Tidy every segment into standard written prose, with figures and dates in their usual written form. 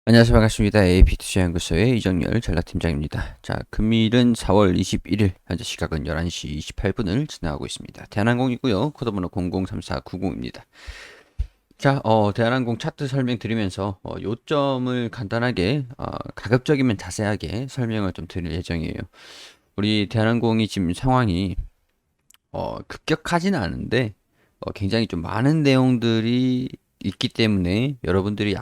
안녕하세요. 반갑습니다. APTC 연구소의 이정열 전략팀장입니다. 자, 금일은 4월 21일, 현재 시각은 11시 28분을 지나고 있습니다. 대한항공이고요. 코드번호 003490입니다. 자, 대한항공 차트 설명드리면서 요점을 간단하게, 가급적이면 자세하게 설명을 좀 드릴 예정이에요. 우리 대한항공이 지금 상황이 급격하지는 않은데 굉장히 좀 많은 내용들이 있기 때문에 여러분들이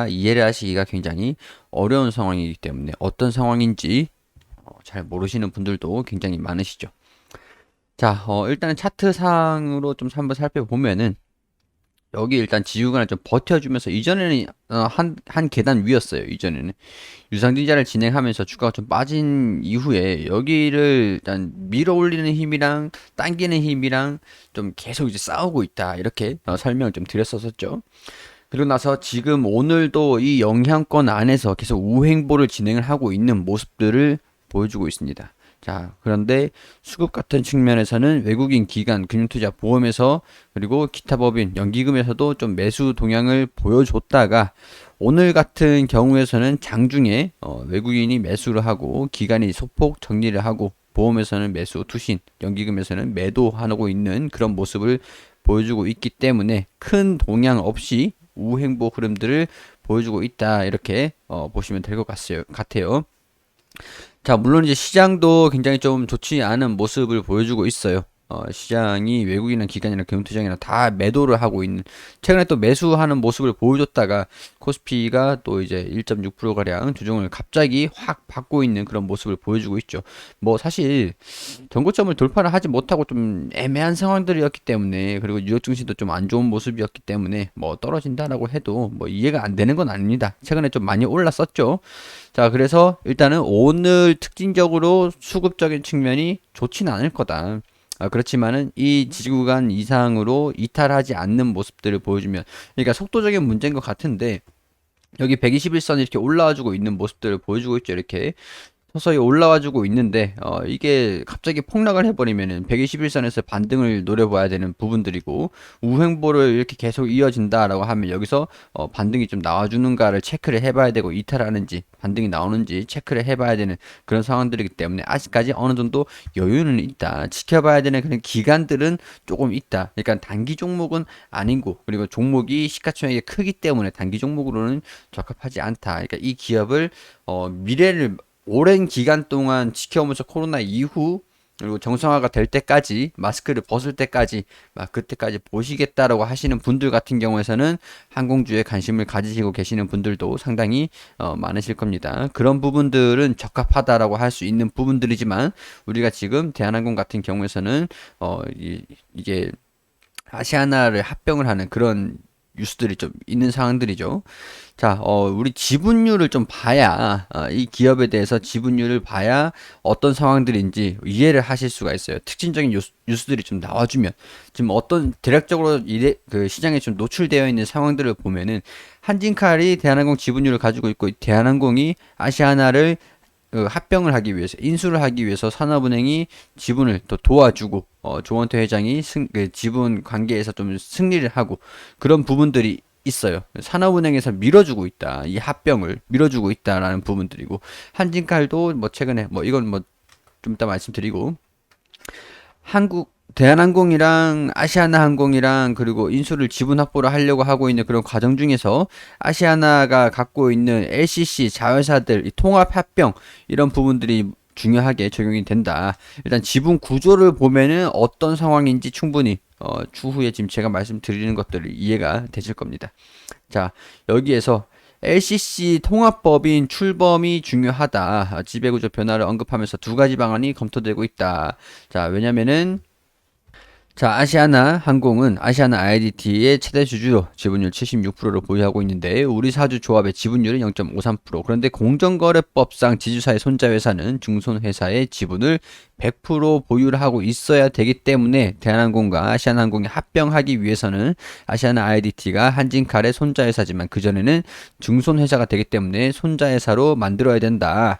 이해를 하시기가 굉장히 어려운 상황이기 때문에 어떤 상황인지 잘 모르시는 분들도 굉장히 많으시죠. 자, 일단은 차트상으로 좀 한번 살펴보면은 여기 일단 지주간을 좀 버텨주면서 이전에는 한 계단 위였어요. 이전에는 유상증자를 진행하면서 주가가 좀 빠진 이후에 여기를 일단 밀어 올리는 힘이랑 당기는 힘이랑 좀 계속 이제 싸우고 있다 이렇게 설명을 좀 드렸었죠. 그리고 나서 지금 오늘도 이 영향권 안에서 계속 우행보를 진행을 하고 있는 모습들을 보여주고 있습니다. 자, 그런데 수급 같은 측면에서는 외국인 기관, 금융투자 보험에서 그리고 기타 법인, 연기금에서도 좀 매수 동향을 보여줬다가 오늘 같은 경우에서는 장중에 외국인이 매수를 하고 기관이 소폭 정리를 하고 보험에서는 매수 투신, 연기금에서는 매도하고 있는 그런 모습을 보여주고 있기 때문에 큰 동향 없이 우행보 흐름들을 보여주고 있다 이렇게 보시면 될 것 같아요. 자, 물론 이제 시장도 굉장히 좀 좋지 않은 모습을 보여주고 있어요. 시장이 외국인이나 기관이나 금융투자이나 다 매도를 하고 있는, 최근에 또 매수하는 모습을 보여줬다가 코스피가 또 이제 1.6%가량 조정을 갑자기 확 받고 있는 그런 모습을 보여주고 있죠. 뭐 사실 전고점을 돌파를 하지 못하고 좀 애매한 상황들이었기 때문에, 그리고 뉴욕 증시도 좀 안 좋은 모습이었기 때문에 뭐 떨어진다라고 해도 뭐 이해가 안 되는 건 아닙니다. 최근에 좀 많이 올랐었죠. 자, 그래서 일단은 오늘 특징적으로 수급적인 측면이 좋진 않을 거다. 그렇지만은 이 지지구간 이상으로 이탈하지 않는 모습들을 보여주면, 그러니까 속도적인 문제인 것 같은데 여기 121선 이렇게 올라와주고 있는 모습들을 보여주고 있죠. 이렇게 서서히 올라와주고 있는데 이게 갑자기 폭락을 해버리면은 121선에서 반등을 노려봐야 되는 부분들이고, 우행보를 이렇게 계속 이어진다라고 하면 여기서 반등이 좀 나와주는가를 체크를 해봐야 되고, 이탈하는지 반등이 나오는지 체크를 해봐야 되는 그런 상황들이기 때문에 아직까지 어느 정도 여유는 있다, 지켜봐야 되는 그런 기간들은 조금 있다. 그러니까 단기 종목은 아니고, 그리고 종목이 시가총액이 크기 때문에 단기 종목으로는 적합하지 않다. 그러니까 이 기업을 미래를 오랜 기간 동안 지켜오면서 코로나 이후 그리고 정상화가 될 때까지, 마스크를 벗을 때까지 막 그때까지 보시겠다라고 하시는 분들 같은 경우에서는 항공주에 관심을 가지시고 계시는 분들도 상당히 많으실 겁니다. 그런 부분들은 적합하다라고 할 수 있는 부분들이지만, 우리가 지금 대한항공 같은 경우에서는 이게 아시아나를 합병을 하는 그런 뉴스들이 좀 있는 상황들이죠. 자, 우리 지분율을 좀 봐야, 이 기업에 대해서 지분율을 봐야 어떤 상황들인지 이해를 하실 수가 있어요. 특징적인 뉴스들이 좀 나와주면, 지금 어떤 대략적으로 그 시장에 좀 노출되어 있는 상황들을 보면은, 한진칼이 대한항공 지분율을 가지고 있고, 대한항공이 아시아나를 합병을 하기 위해서, 인수를 하기 위해서 산업은행이 지분을 또 도와주고, 조원태 회장이 그 지분 관계에서 좀 승리를 하고, 그런 부분들이 있어요. 산업은행에서 밀어주고 있다. 이 합병을 밀어주고 있다라는 부분들이고, 한진칼도 뭐 최근에 뭐 이건 뭐 좀 이따 말씀드리고, 대한항공이랑 아시아나 항공이랑 그리고 인수를 지분 확보를 하려고 하고 있는 그런 과정 중에서 아시아나가 갖고 있는 LCC 자회사들 이 통합 합병 이런 부분들이 중요하게 적용이 된다. 일단 지분 구조를 보면은 어떤 상황인지 충분히 추후에 지금 제가 말씀드리는 것들이 이해가 되실 겁니다. 자, 여기에서 LCC 통합법인 출범이 중요하다. 지배구조 변화를 언급하면서 두 가지 방안이 검토되고 있다. 자, 왜냐면은 자, 아시아나 항공은 아시아나 IDT의 최대 주주로 지분율 76%를 보유하고 있는데, 우리 사주 조합의 지분율은 0.53%. 그런데 공정거래법상 지주사의 손자회사는 중손회사의 지분을 100% 보유를 하고 있어야 되기 때문에 대한항공과 아시아나항공이 합병하기 위해서는 아시아나 IDT가 한진칼의 손자회사지만 그전에는 중손회사가 되기 때문에 손자회사로 만들어야 된다.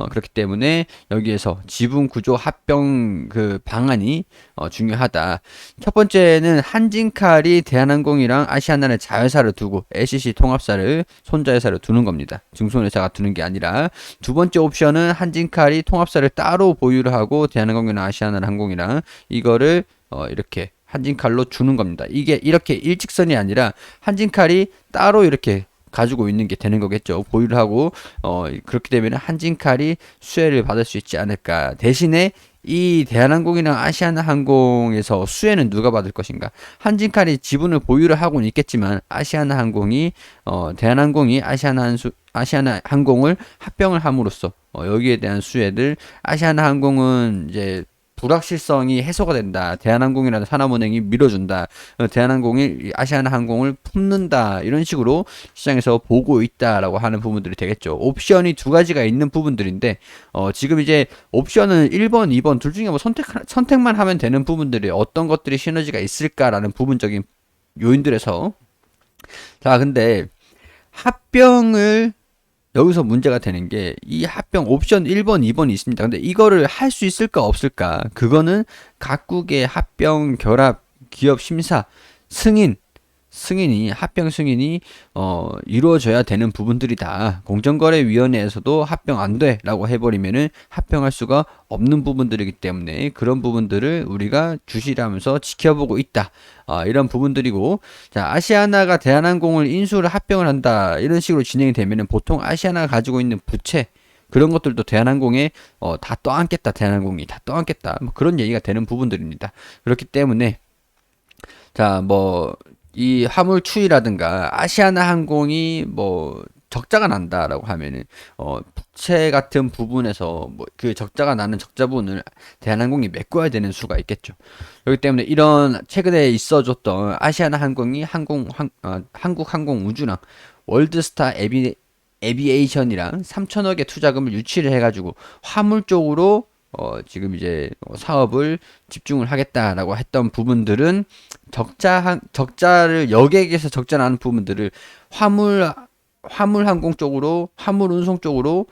그렇기 때문에 여기에서 지분 구조 합병 그 방안이 중요하다. 첫 번째는 한진칼이 대한항공이랑 아시아나를 자회사를 두고 LCC 통합사를 손자회사를 두는 겁니다. 증손회사가 두는 게 아니라. 두 번째 옵션은 한진칼이 통합사를 따로 보유를 하고 대한항공이랑 아시아나항공이랑 이거를 이렇게 한진칼로 주는 겁니다. 이게 이렇게 일직선이 아니라 한진칼이 따로 이렇게 가지고 있는 게 되는 거겠죠. 보유를 하고 그렇게 되면 한진칼이 수혜를 받을 수 있지 않을까. 대신에 이 대한항공이랑 아시아나항공에서 수혜는 누가 받을 것인가? 한진칼이 지분을 보유를 하고는 있겠지만 아시아나항공이 대한항공이 아시아나항공을 합병을 함으로써 여기에 대한 수혜들 아시아나항공은 이제 불확실성이 해소가 된다. 대한항공이라는 산업은행이 밀어준다. 대한항공이 아시아나항공을 품는다. 이런 식으로 시장에서 보고 있다라고 하는 부분들이 되겠죠. 옵션이 두 가지가 있는 부분들인데 지금 이제 옵션은 1번, 2번 둘 중에 뭐 선택만 하면 되는 부분들이 어떤 것들이 시너지가 있을까라는 부분적인 요인들에서 자, 근데 합병을 여기서 문제가 되는 게 이 합병 옵션 1번, 2번이 있습니다. 근데 이거를 할 수 있을까 없을까? 그거는 각국의 합병 결합 기업 심사 승인이 합병 승인이 이루어져야 되는 부분들이다. 공정거래위원회에서도 합병 안 돼라고 해버리면은 합병할 수가 없는 부분들이기 때문에 그런 부분들을 우리가 주시하면서 지켜보고 있다. 이런 부분들이고 자 아시아나가 대한항공을 인수를 합병을 한다 이런 식으로 진행이 되면은 보통 아시아나가 가지고 있는 부채 그런 것들도 대한항공에 다 떠안겠다. 대한항공이 다 떠안겠다. 뭐 그런 얘기가 되는 부분들입니다. 그렇기 때문에 자, 이 화물 추이라든가 아시아나 항공이 적자가 난다라고 하면은 부채 같은 부분에서 그 적자가 나는 적자분을 대한항공이 메꿔야 되는 수가 있겠죠. 그렇기 때문에 이런 최근에 있어줬던 아시아나 항공이 한국항공우주랑 월드스타 에비에이션이랑 3천억의 투자금을 유치를 해가지고 화물 쪽으로 지금 이제 사업을 집중을 하겠다라고 했던 부분들은 적자를 여객에서 적자 나는 부분들을 화물 항공 쪽으로 화물 운송 쪽으로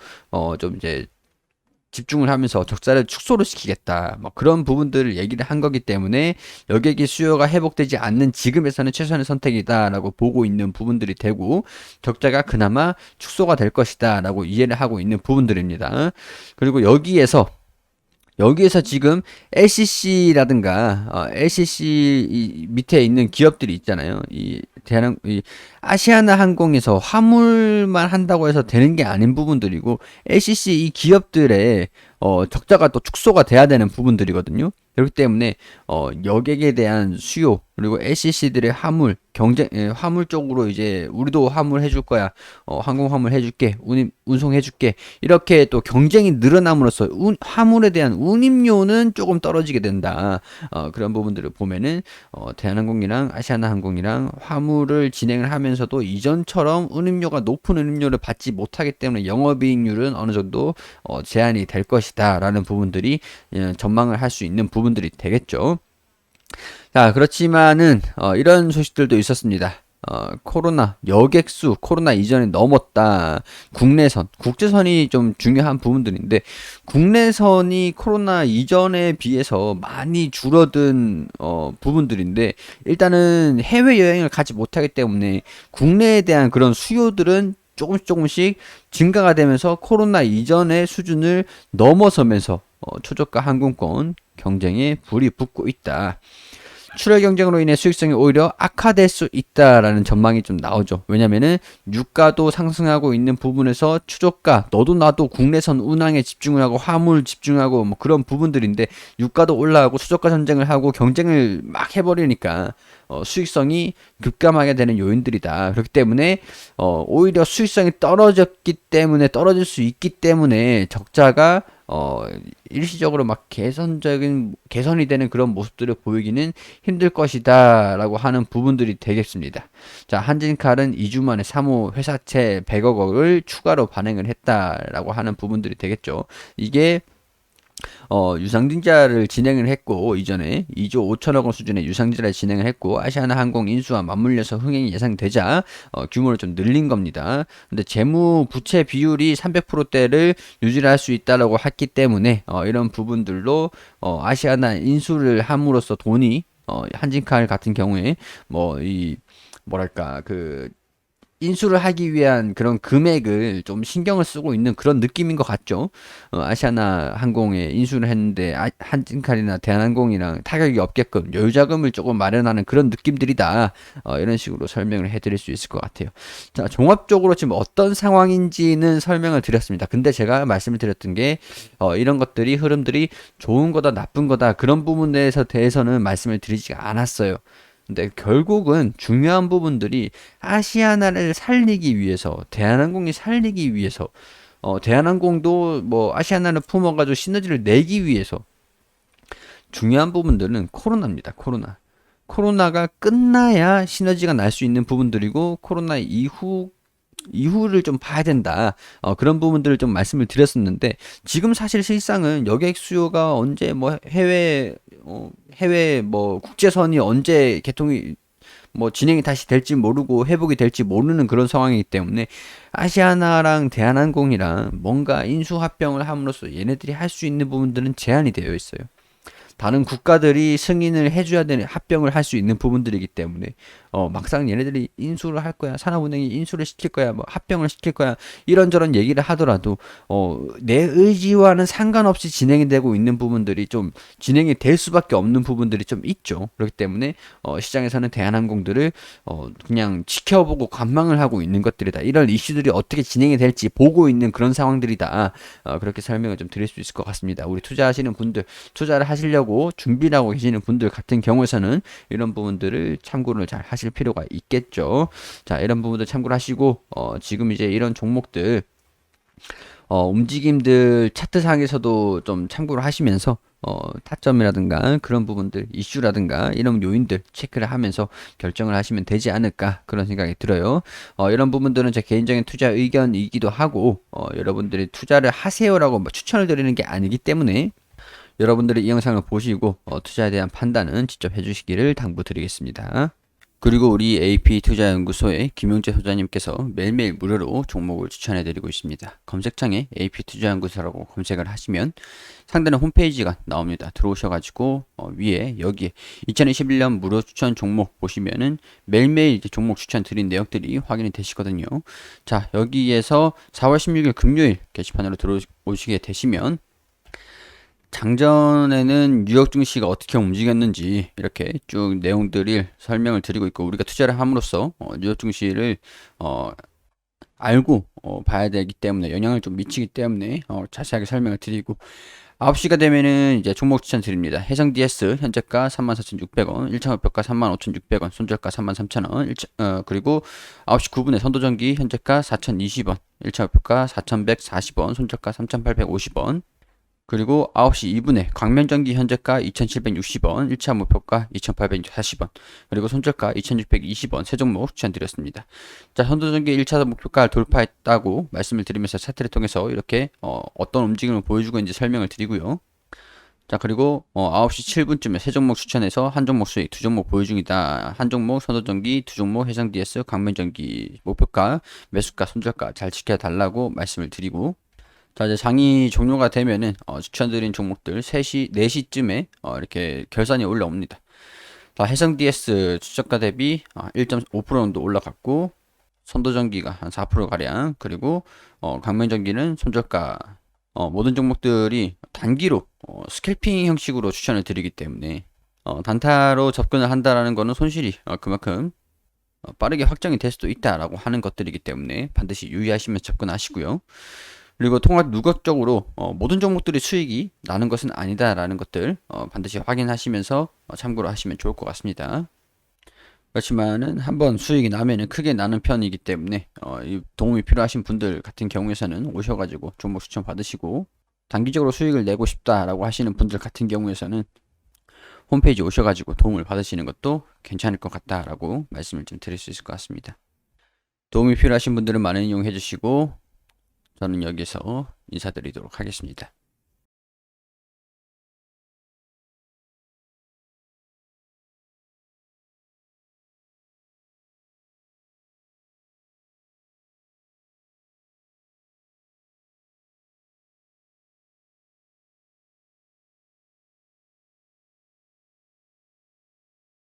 좀 이제 집중을 하면서 적자를 축소를 시키겠다. 뭐 그런 부분들을 얘기를 한 거기 때문에 여객이 수요가 회복되지 않는 지금에서는 최선의 선택이다라고 보고 있는 부분들이 되고 적자가 그나마 축소가 될 것이다라고 이해를 하고 있는 부분들입니다. 그리고 여기에서 지금 LCC라든가 LCC 밑에 있는 기업들이 있잖아요. 이 아시아나 항공에서 화물만 한다고 해서 되는 게 아닌 부분들이고 LCC 이 기업들의 적자가 또 축소가 돼야 되는 부분들이거든요. 그렇기 때문에 여객에 대한 수요 그리고 LCC들의 화물 쪽으로 이제 우리도 화물 해줄 거야. 항공 화물 해줄게. 운송해줄게. 이렇게 또 경쟁이 늘어남으로써 화물에 대한 운임료는 조금 떨어지게 된다. 그런 부분들을 보면은 대한항공이랑 아시아나항공이랑 화물을 진행을 하면서도 이전처럼 높은 운임료를 받지 못하기 때문에 영업이익률은 어느 정도 제한이 될 것이다. 라는 부분들이 전망을 할 수 있는 부분들이 되겠죠. 자, 그렇지만은 이런 소식들도 있었습니다. 코로나 이전에 넘었다. 국제선이 좀 중요한 부분들인데 국내선이 코로나 이전에 비해서 많이 줄어든 부분들인데 일단은 해외여행을 가지 못하기 때문에 국내에 대한 그런 수요들은 조금씩 증가가 되면서 코로나 이전의 수준을 넘어서면서 초저가 항공권 경쟁에 불이 붙고 있다. 출혈 경쟁으로 인해 수익성이 오히려 악화될 수 있다라는 전망이 좀 나오죠. 왜냐면은 유가도 상승하고 있는 부분에서 추저가 너도 나도 국내선 운항에 집중을 하고 화물 집중하고 뭐 그런 부분들인데 유가도 올라가고 수저가 전쟁을 하고 경쟁을 막 해버리니까 수익성이 급감하게 되는 요인들이다. 그렇기 때문에 오히려 수익성이 떨어질 수 있기 때문에 적자가 일시적으로 막 개선이 되는 그런 모습들을 보이기는 힘들 것이다 라고 하는 부분들이 되겠습니다. 자, 한진칼은 2주 만에 사무 회사채 100억 원을 추가로 발행을 했다라고 하는 부분들이 되겠죠. 이게 유상증자를 진행을 했고, 이전에 2조 5천억 원 수준의 유상증자를 진행을 했고, 아시아나항공 인수와 맞물려서 흥행이 예상되자 규모를 좀 늘린 겁니다. 근데 재무 부채 비율이 300%대를 유지를 할 수 있다라고 했기 때문에 이런 부분들로 아시아나 인수를 함으로써 돈이 한진칼 같은 경우에 이 뭐랄까 그 인수를 하기 위한 그런 금액을 좀 신경을 쓰고 있는 그런 느낌인 것 같죠. 아시아나 항공에 인수를 했는데 한진칼이나 대한항공이랑 타격이 없게끔 여유자금을 조금 마련하는 그런 느낌들이다. 이런 식으로 설명을 해드릴 수 있을 것 같아요. 자, 종합적으로 지금 어떤 상황인지는 설명을 드렸습니다. 근데 제가 말씀을 드렸던 게 이런 것들이 흐름들이 좋은 거다 나쁜 거다 그런 부분에 대해서는 말씀을 드리지가 않았어요. 근데 결국은 중요한 부분들이 아시아나를 살리기 위해서, 대한항공이 살리기 위해서, 대한항공도 뭐 아시아나를 품어가지고 시너지를 내기 위해서 중요한 부분들은 코로나입니다. 코로나가 끝나야 시너지가 날 수 있는 부분들이고 코로나 이후를 좀 봐야 된다. 그런 부분들을 좀 말씀을 드렸었는데 지금 사실 실상은 여객 수요가 언제 뭐 해외 뭐 국제선이 언제 개통이 뭐 진행이 다시 될지 모르고 회복이 될지 모르는 그런 상황이기 때문에 아시아나랑 대한항공이랑 뭔가 인수합병을 함으로써 얘네들이 할 수 있는 부분들은 제한이 되어 있어요. 다른 국가들이 승인을 해줘야 되는 합병을 할 수 있는 부분들이기 때문에 막상 얘네들이 인수를 할 거야 산업은행이 인수를 시킬 거야 뭐 합병을 시킬 거야 이런저런 얘기를 하더라도 내 의지와는 상관없이 진행이 되고 있는 부분들이 좀 진행이 될 수밖에 없는 부분들이 좀 있죠. 그렇기 때문에 시장에서는 대한항공들을 그냥 지켜보고 관망을 하고 있는 것들이다. 이런 이슈들이 어떻게 진행이 될지 보고 있는 그런 상황들이다. 그렇게 설명을 좀 드릴 수 있을 것 같습니다. 우리 투자하시는 분들 투자를 하시려고 준비를 하고 계시는 분들 같은 경우에서는 이런 부분들을 참고를 잘 하실 필요가 있겠죠. 자, 이런 부분들 참고를 하시고 지금 이제 이런 종목들 움직임들 차트상에서도 좀 참고를 하시면서 타점이라든가 그런 부분들 이슈라든가 이런 요인들 체크를 하면서 결정을 하시면 되지 않을까 그런 생각이 들어요. 이런 부분들은 제 개인적인 투자 의견이기도 하고 여러분들이 투자를 하세요라고 뭐 추천을 드리는 게 아니기 때문에 여러분들이 이 영상을 보시고 투자에 대한 판단은 직접 해주시기를 당부드리겠습니다. 그리고 우리 AP투자연구소의 김용재 소장님께서 매일매일 무료로 종목을 추천해드리고 있습니다. 검색창에 AP투자연구소라고 검색을 하시면 상단에 홈페이지가 나옵니다. 들어오셔가지고 위에 여기에 2021년 무료 추천 종목 보시면은 매일매일 이제 종목 추천 드린 내역들이 확인이 되시거든요. 자, 여기에서 4월 16일 금요일 게시판으로 들어오시게 되시면 장전에는 뉴욕 증시가 어떻게 움직였는지 이렇게 쭉 내용들을 설명을 드리고 있고 우리가 투자를 함으로써 뉴욕 증시를 알고 봐야 되기 때문에 영향을 좀 미치기 때문에 자세하게 설명을 드리고 9시가 되면은 이제 종목 추천 드립니다. 해성 DS 현재가 34,600원, 1차 목표가 35,600원, 손절가 33,000원, 그리고 9시 9분에 선도전기 현재가 4,020원, 1차 목표가 4,140원, 손절가 3,850원, 그리고 9시 2분에 광면전기 현재가 2,760원, 1차 목표가 2,840원, 그리고 손절가 2,620원 세 종목 추천드렸습니다. 자, 선도전기 1차 목표가를 돌파했다고 말씀을 드리면서 차트를 통해서 이렇게 어떤 움직임을 보여주고 있는지 설명을 드리고요. 자, 그리고 9시 7분쯤에 세 종목 추천해서 한 종목 수익, 두 종목 보유 중이다. 한 종목 선도전기, 두 종목 해상 DS, 광면전기 목표가, 매수가, 손절가 잘 지켜달라고 말씀을 드리고 자, 이제 장이 종료가 되면은 추천드린 종목들 3시, 4시쯤에 이렇게 결산이 올라옵니다. 자, 해성 DS 추적가 대비 1.5% 정도 올라갔고 선도전기가 한 4% 가량 그리고 강면전기는 손절가 모든 종목들이 단기로 스캘핑 형식으로 추천을 드리기 때문에 단타로 접근을 한다라는 거는 손실이 그만큼 빠르게 확정이 될 수도 있다라고 하는 것들이기 때문에 반드시 유의하시면서 접근하시고요. 그리고 통합 누각적으로 모든 종목들이 수익이 나는 것은 아니다라는 것들 반드시 확인하시면서 참고를 하시면 좋을 것 같습니다. 그렇지만은 한번 수익이 나면은 크게 나는 편이기 때문에 이 도움이 필요하신 분들 같은 경우에서는 오셔가지고 종목 추천 받으시고 단기적으로 수익을 내고 싶다라고 하시는 분들 같은 경우에서는 홈페이지 오셔가지고 도움을 받으시는 것도 괜찮을 것 같다라고 말씀을 좀 드릴 수 있을 것 같습니다. 도움이 필요하신 분들은 많은 이용해 주시고 저는 여기서 인사드리도록 하겠습니다.